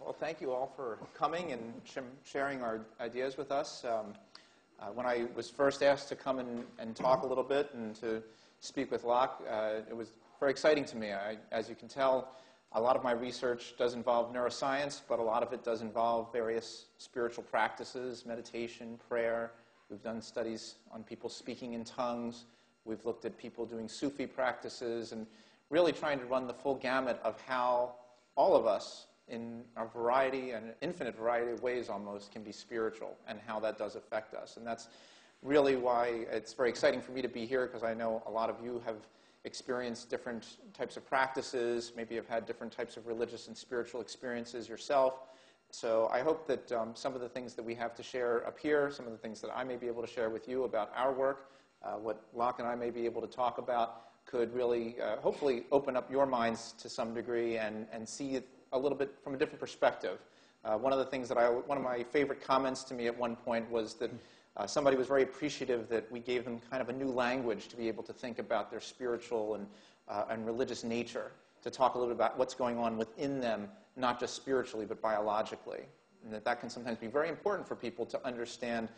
Well, thank you all for coming and sharing our ideas with us. When I was first asked to come and talk a little bit and to speak with Locke, it was very exciting to me. As you can tell, a lot of my research does involve neuroscience, but a lot of it does involve various spiritual practices, meditation, prayer. We've done studies on people speaking in tongues. We've looked at people doing Sufi practices and really trying to run the full gamut of how all of us, in a variety, an infinite variety of ways almost, can be spiritual and how that does affect us. And that's really why it's very exciting for me to be here, because I know a lot of you have experienced different types of practices, maybe have had different types of religious and spiritual experiences yourself. So I hope that some of the things that we have to share up here, some of the things that I may be able to share with you about our work, what Locke and I may be able to talk about, could really hopefully open up your minds to some degree and see it a little bit from a different perspective. One of the things that one of my favorite comments to me at one point was that somebody was very appreciative that we gave them kind of a new language to be able to think about their spiritual and religious nature, to talk a little bit about what's going on within them, not just spiritually, but biologically. And that can sometimes be very important for people to understand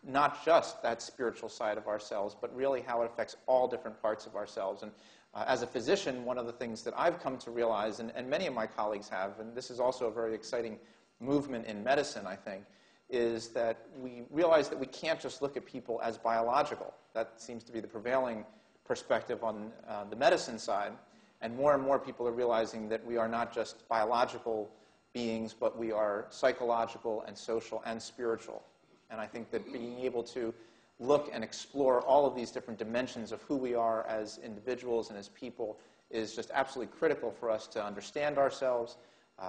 not just that spiritual side of ourselves, but really how it affects all different parts of ourselves. And as a physician, one of the things that I've come to realize, and many of my colleagues have, and this is also a very exciting movement in medicine, I think, is that we realize that we can't just look at people as biological. That seems to be the prevailing perspective on the medicine side. And more people are realizing that we are not just biological beings, but we are psychological and social and spiritual. And I think that being able to look and explore all of these different dimensions of who we are as individuals and as people is just absolutely critical for us to understand ourselves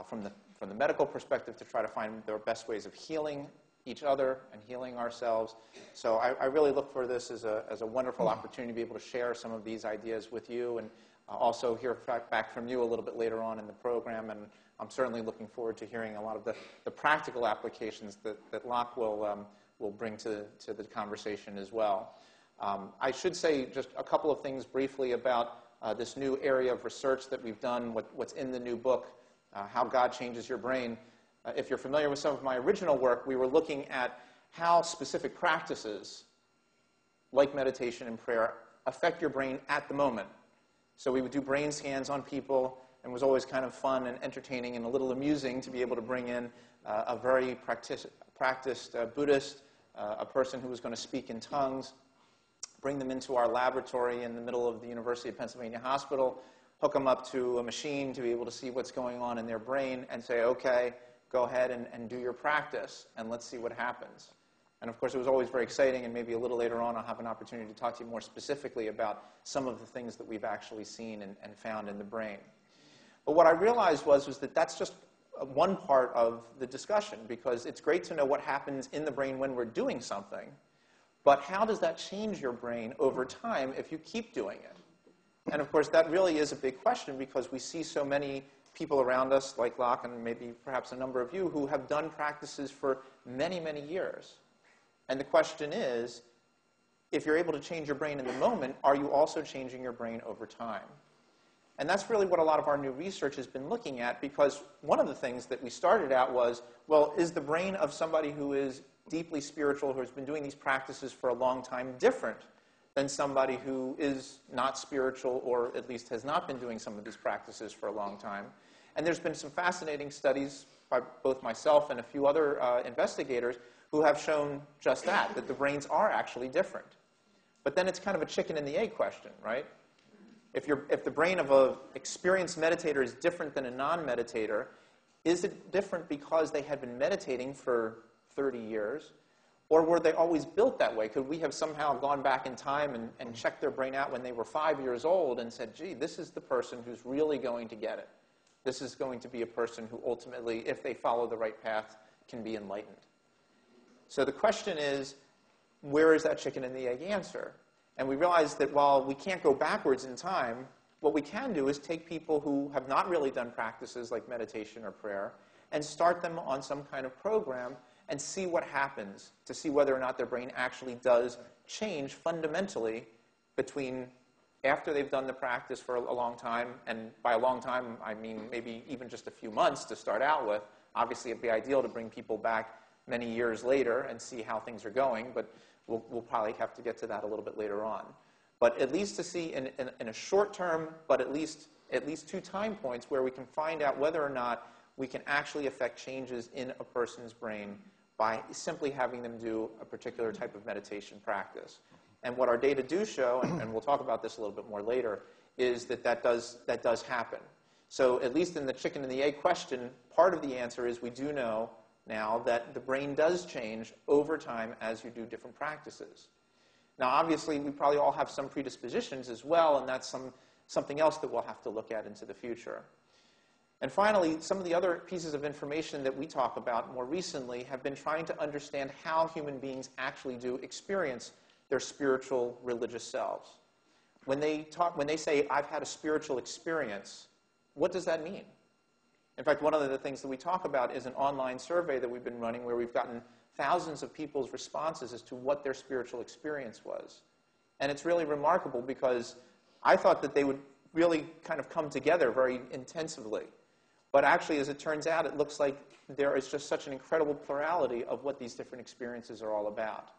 from the medical perspective, to try to find the best ways of healing each other and healing ourselves. So I really look for this as a wonderful opportunity to be able to share some of these ideas with you, and also hear back from you a little bit later on in the program. And I'm certainly looking forward to hearing a lot of the practical applications that Locke will bring to the conversation as well. I should say just a couple of things briefly about this new area of research that we've done, what's in the new book, How God Changes Your Brain. If you're familiar with some of my original work, we were looking at how specific practices, like meditation and prayer, affect your brain at the moment. So we would do brain scans on people, and it was always kind of fun and entertaining and a little amusing to be able to bring in a very practiced Buddhist, a person who was going to speak in tongues, bring them into our laboratory in the middle of the University of Pennsylvania Hospital, hook them up to a machine to be able to see what's going on in their brain, and say, okay, go ahead and do your practice, and let's see what happens. And of course, it was always very exciting, and maybe a little later on I'll have an opportunity to talk to you more specifically about some of the things that we've actually seen and found in the brain. But what I realized was that that's just one part of the discussion, because it's great to know what happens in the brain when we're doing something, but how does that change your brain over time if you keep doing it? And of course, that really is a big question, because we see so many people around us, like Locke and maybe perhaps a number of you, who have done practices for many, many years. And the question is, if you're able to change your brain in the moment, are you also changing your brain over time? And that's really what a lot of our new research has been looking at, because one of the things that we started out was, well, is the brain of somebody who is deeply spiritual, who has been doing these practices for a long time, different than somebody who is not spiritual, or at least has not been doing some of these practices for a long time? And there's been some fascinating studies by both myself and a few other investigators who have shown just that the brains are actually different. But then it's kind of a chicken and the egg question, right? If the brain of an experienced meditator is different than a non-meditator, is it different because they had been meditating for 30 years? Or were they always built that way? Could we have somehow gone back in time and checked their brain out when they were 5 years old and said, gee, this is the person who's really going to get it. This is going to be a person who ultimately, if they follow the right path, can be enlightened. So the question is, where is that chicken and the egg answer? And we realized that while we can't go backwards in time, what we can do is take people who have not really done practices like meditation or prayer and start them on some kind of program and see what happens, to see whether or not their brain actually does change fundamentally between after they've done the practice for a long time, and by a long time I mean maybe even just a few months to start out with, Obviously, it'd be ideal to bring people back many years later and see how things are going, but we'll probably have to get to that a little bit later on. But at least to see in a short term, but at least 2 time points where we can find out whether or not we can actually affect changes in a person's brain by simply having them do a particular type of meditation practice. And what our data do show, and we'll talk about this a little bit more later, is that does happen. So at least in the chicken and the egg question, part of the answer is we do know now that the brain does change over time as you do different practices. Now, obviously, we probably all have some predispositions as well, and that's something else that we'll have to look at into the future. And finally, some of the other pieces of information that we talk about more recently have been trying to understand how human beings actually do experience their spiritual religious selves. When they say, I've had a spiritual experience, what does that mean? In fact, one of the things that we talk about is an online survey that we've been running where we've gotten thousands of people's responses as to what their spiritual experience was. And it's really remarkable because I thought that they would really kind of come together very intensively. But actually, as it turns out, it looks like there is just such an incredible plurality of what these different experiences are all about.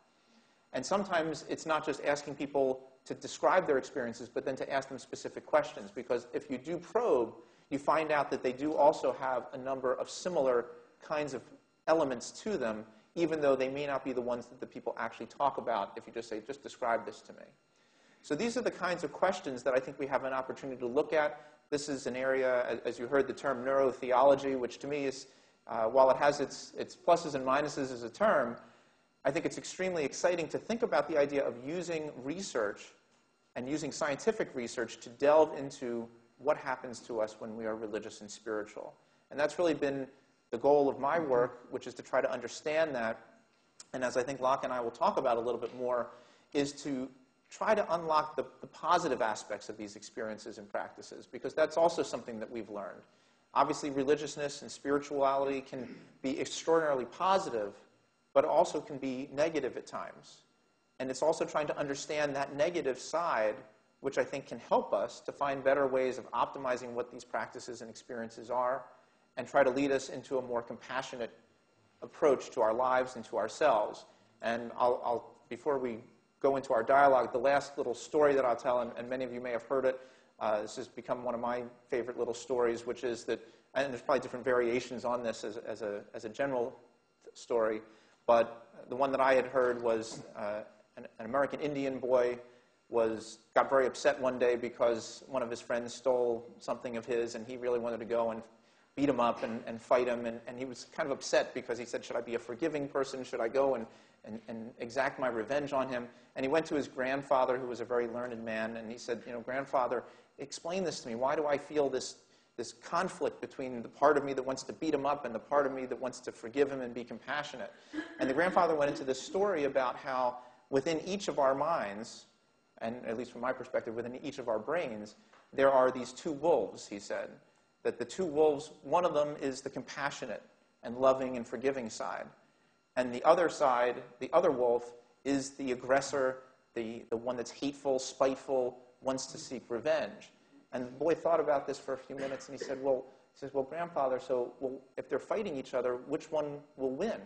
And sometimes it's not just asking people to describe their experiences, but then to ask them specific questions. Because if you do probe, you find out that they do also have a number of similar kinds of elements to them, even though they may not be the ones that the people actually talk about if you just say, just describe this to me. So these are the kinds of questions that I think we have an opportunity to look at. This is an area, as you heard, the term neurotheology, which to me is, while it has its pluses and minuses as a term, I think it's extremely exciting to think about the idea of using research and using scientific research to delve into what happens to us when we are religious and spiritual. And that's really been the goal of my work, which is to try to understand that, and as I think Locke and I will talk about a little bit more, is to try to unlock the positive aspects of these experiences and practices, because that's also something that we've learned. Obviously, religiousness and spirituality can be extraordinarily positive, but also can be negative at times. And it's also trying to understand that negative side, which I think can help us to find better ways of optimizing what these practices and experiences are, and try to lead us into a more compassionate approach to our lives and to ourselves. And before we go into our dialogue, the last little story that I'll tell, and many of you may have heard it, this has become one of my favorite little stories, which is that, and there's probably different variations on this as a general story, but the one that I had heard was an American Indian boy got very upset one day because one of his friends stole something of his, and he really wanted to go and beat him up and fight him, and he was kind of upset because he said, should I be a forgiving person? Should I go and exact my revenge on him? And he went to his grandfather, who was a very learned man, and he said, grandfather, explain this to me. Why do I feel this conflict between the part of me that wants to beat him up and the part of me that wants to forgive him and be compassionate? And the grandfather went into this story about how within each of our minds, and at least from my perspective, within each of our brains, there are these 2 wolves, he said. That the 2 wolves, one of them is the compassionate and loving and forgiving side. And the other side, the other wolf, is the aggressor, the one that's hateful, spiteful, wants to seek revenge. And the boy thought about this for a few minutes, and he said, well, grandfather, if they're fighting each other, which one will win?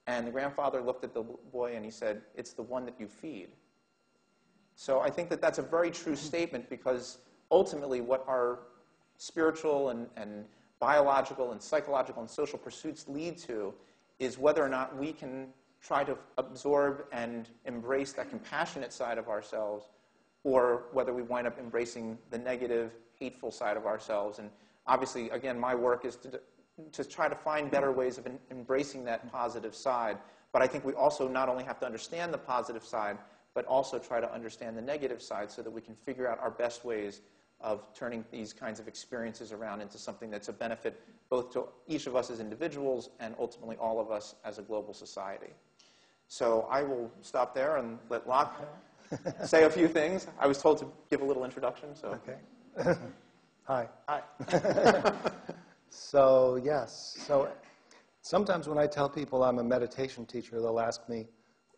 And the grandfather looked at the boy and he said, it's the one that you feed. So I think that that's a very true statement, because ultimately what our spiritual and biological and psychological and social pursuits lead to is whether or not we can try to absorb and embrace that compassionate side of ourselves, or whether we wind up embracing the negative, hateful side of ourselves. And obviously, again, my work is to try to find better ways of embracing that positive side. But I think we also not only have to understand the positive side, but also try to understand the negative side so that we can figure out our best ways of turning these kinds of experiences around into something that's a benefit both to each of us as individuals and ultimately all of us as a global society. So I will stop there and let Locke say a few things. I was told to give a little introduction, so. Okay. Hi. Hi. So, yes. So sometimes when I tell people I'm a meditation teacher, they'll ask me,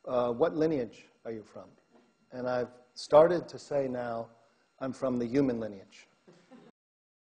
what lineage are you from? And I've started to say now, I'm from the human lineage.